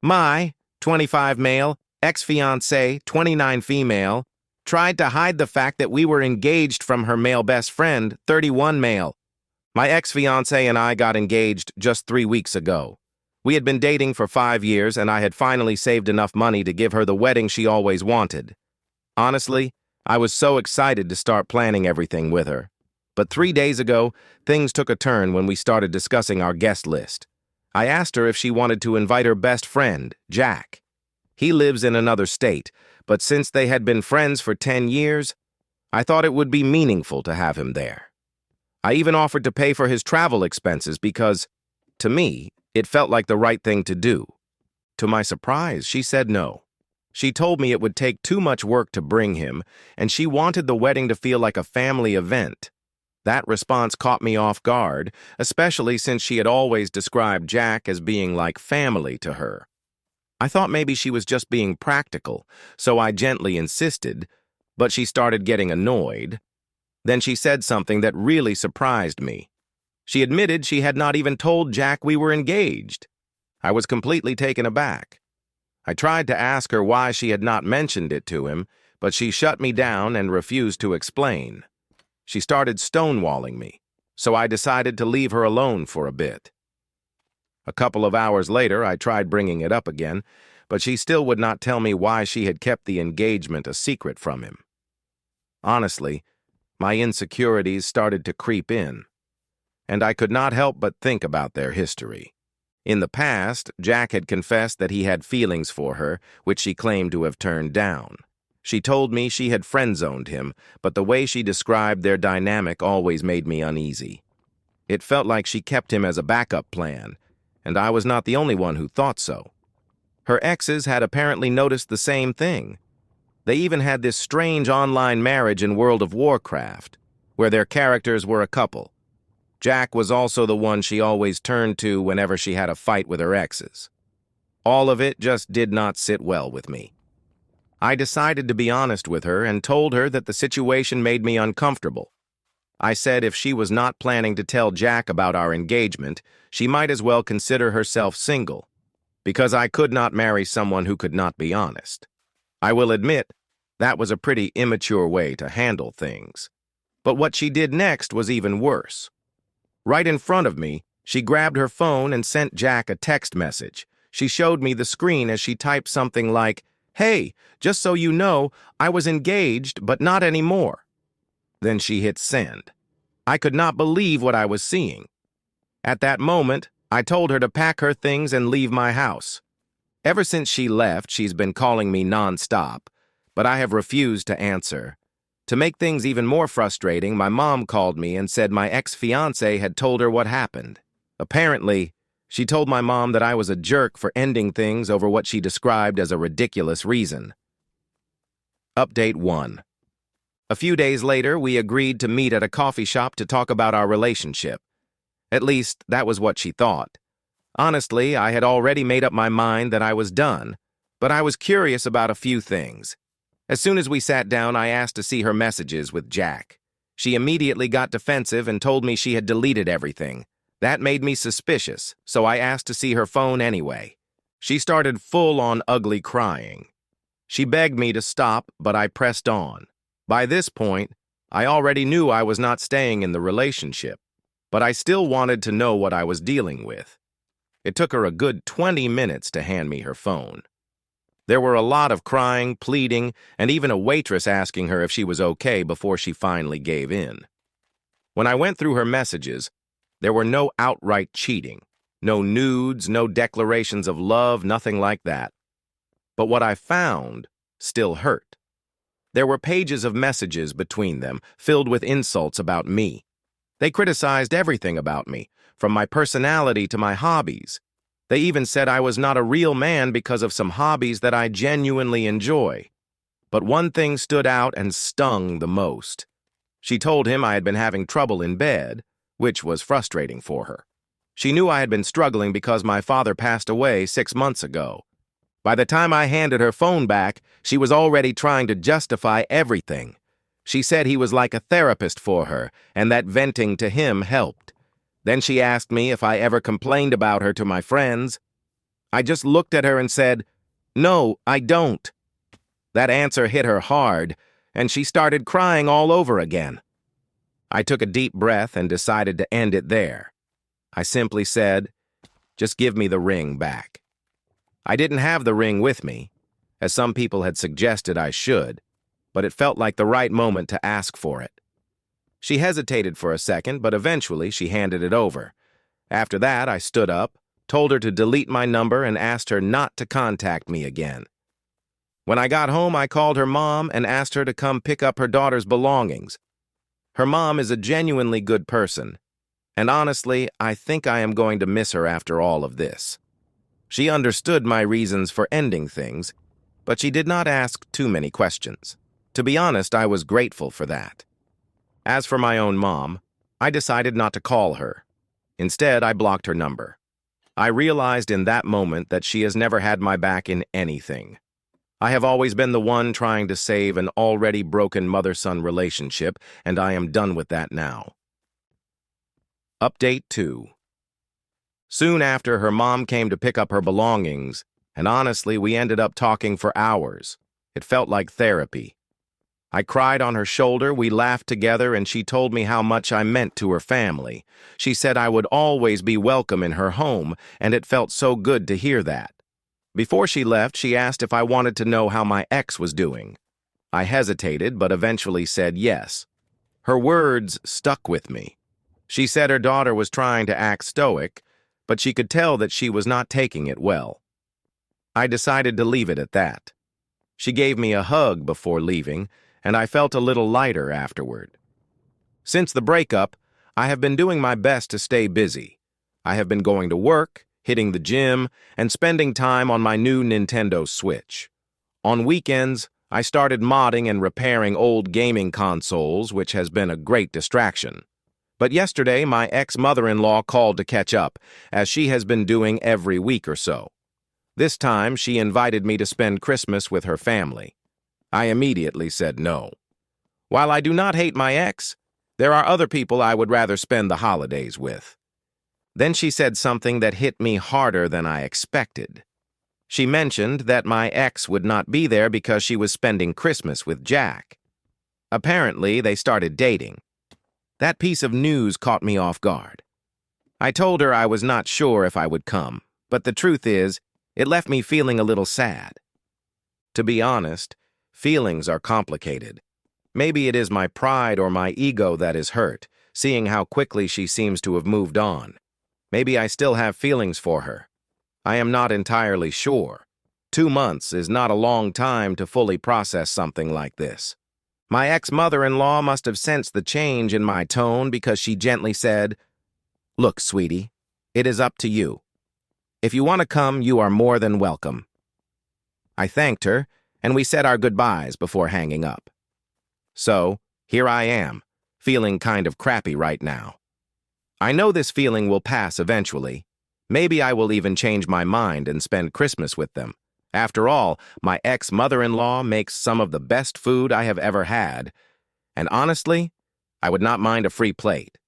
My 25 male, ex-fiancée, 29 female, tried to hide the fact that we were engaged from her male best friend, 31 male. My ex-fiancée and I got engaged just 3 weeks ago. We had been dating for 5 years, and I had finally saved enough money to give her the wedding she always wanted. Honestly, I was so excited to start planning everything with her. But 3 days ago, things took a turn when we started discussing our guest list. I asked her if she wanted to invite her best friend, Jack. He lives in another state, but since they had been friends for 10 years, I thought it would be meaningful to have him there. I even offered to pay for his travel expenses because, to me, it felt like the right thing to do. To my surprise, she said no. She told me it would take too much work to bring him, and she wanted the wedding to feel like a family event. That response caught me off guard, especially since she had always described Jack as being like family to her. I thought maybe she was just being practical, so I gently insisted, but she started getting annoyed. Then she said something that really surprised me. She admitted she had not even told Jack we were engaged. I was completely taken aback. I tried to ask her why she had not mentioned it to him, but she shut me down and refused to explain. She started stonewalling me, so I decided to leave her alone for a bit. A couple of hours later, I tried bringing it up again, but she still would not tell me why she had kept the engagement a secret from him. Honestly, my insecurities started to creep in, and I could not help but think about their history. In the past, Jack had confessed that he had feelings for her, which she claimed to have turned down. She told me she had friend-zoned him, but the way she described their dynamic always made me uneasy. It felt like she kept him as a backup plan, and I was not the only one who thought so. Her exes had apparently noticed the same thing. They even had this strange online marriage in World of Warcraft, where their characters were a couple. Jack was also the one she always turned to whenever she had a fight with her exes. All of it just did not sit well with me. I decided to be honest with her and told her that the situation made me uncomfortable. I said if she was not planning to tell Jack about our engagement, she might as well consider herself single, because I could not marry someone who could not be honest. I will admit, that was a pretty immature way to handle things. But what she did next was even worse. Right in front of me, she grabbed her phone and sent Jack a text message. She showed me the screen as she typed something like, "Hey, just so you know, I was engaged, but not anymore." Then she hit send. I could not believe what I was seeing. At that moment, I told her to pack her things and leave my house. Ever since she left, she's been calling me non-stop, but I have refused to answer. To make things even more frustrating, my mom called me and said my ex-fiancé had told her what happened. Apparently, she told my mom that I was a jerk for ending things over what she described as a ridiculous reason. Update 1. A few days later, we agreed to meet at a coffee shop to talk about our relationship. At least, that was what she thought. Honestly, I had already made up my mind that I was done, but I was curious about a few things. As soon as we sat down, I asked to see her messages with Jack. She immediately got defensive and told me she had deleted everything. That made me suspicious, so I asked to see her phone anyway. She started full-on ugly crying. She begged me to stop, but I pressed on. By this point, I already knew I was not staying in the relationship, but I still wanted to know what I was dealing with. It took her a good 20 minutes to hand me her phone. There were a lot of crying, pleading, and even a waitress asking her if she was okay before she finally gave in. When I went through her messages, there were no outright cheating, no nudes, no declarations of love, nothing like that. But what I found still hurt. There were pages of messages between them, filled with insults about me. They criticized everything about me, from my personality to my hobbies. They even said I was not a real man because of some hobbies that I genuinely enjoy. But one thing stood out and stung the most. She told him I had been having trouble in bed, which was frustrating for her. She knew I had been struggling because my father passed away 6 months ago. By the time I handed her phone back, she was already trying to justify everything. She said he was like a therapist for her, and that venting to him helped. Then she asked me if I ever complained about her to my friends. I just looked at her and said, "No, I don't." That answer hit her hard, and she started crying all over again. I took a deep breath and decided to end it there. I simply said, "Just give me the ring back." I didn't have the ring with me, as some people had suggested I should, but it felt like the right moment to ask for it. She hesitated for a second, but eventually she handed it over. After that, I stood up, told her to delete my number, and asked her not to contact me again. When I got home, I called her mom and asked her to come pick up her daughter's belongings. Her mom is a genuinely good person, and honestly, I think I am going to miss her after all of this. She understood my reasons for ending things, but she did not ask too many questions. To be honest, I was grateful for that. As for my own mom, I decided not to call her. Instead, I blocked her number. I realized in that moment that she has never had my back in anything. I have always been the one trying to save an already broken mother-son relationship, and I am done with that now. Update 2. Soon after, her mom came to pick up her belongings, and honestly, we ended up talking for hours. It felt like therapy. I cried on her shoulder, we laughed together, and she told me how much I meant to her family. She said I would always be welcome in her home, and it felt so good to hear that. Before she left, she asked if I wanted to know how my ex was doing. I hesitated, but eventually said yes. Her words stuck with me. She said her daughter was trying to act stoic, but she could tell that she was not taking it well. I decided to leave it at that. She gave me a hug before leaving, and I felt a little lighter afterward. Since the breakup, I have been doing my best to stay busy. I have been going to work, hitting the gym, and spending time on my new Nintendo Switch. On weekends, I started modding and repairing old gaming consoles, which has been a great distraction. But yesterday, my ex-mother-in-law called to catch up, as she has been doing every week or so. This time, she invited me to spend Christmas with her family. I immediately said no. While I do not hate my ex, there are other people I would rather spend the holidays with. Then she said something that hit me harder than I expected. She mentioned that my ex would not be there because she was spending Christmas with Jack. Apparently, they started dating. That piece of news caught me off guard. I told her I was not sure if I would come, but the truth is, it left me feeling a little sad. To be honest, feelings are complicated. Maybe it is my pride or my ego that is hurt, seeing how quickly she seems to have moved on. Maybe I still have feelings for her. I am not entirely sure. 2 months is not a long time to fully process something like this. My ex-mother-in-law must have sensed the change in my tone because she gently said, "Look, sweetie, it is up to you. If you want to come, you are more than welcome." I thanked her, and we said our goodbyes before hanging up. So, here I am, feeling kind of crappy right now. I know this feeling will pass eventually. Maybe I will even change my mind and spend Christmas with them. After all, my ex-mother-in-law makes some of the best food I have ever had, and honestly, I would not mind a free plate.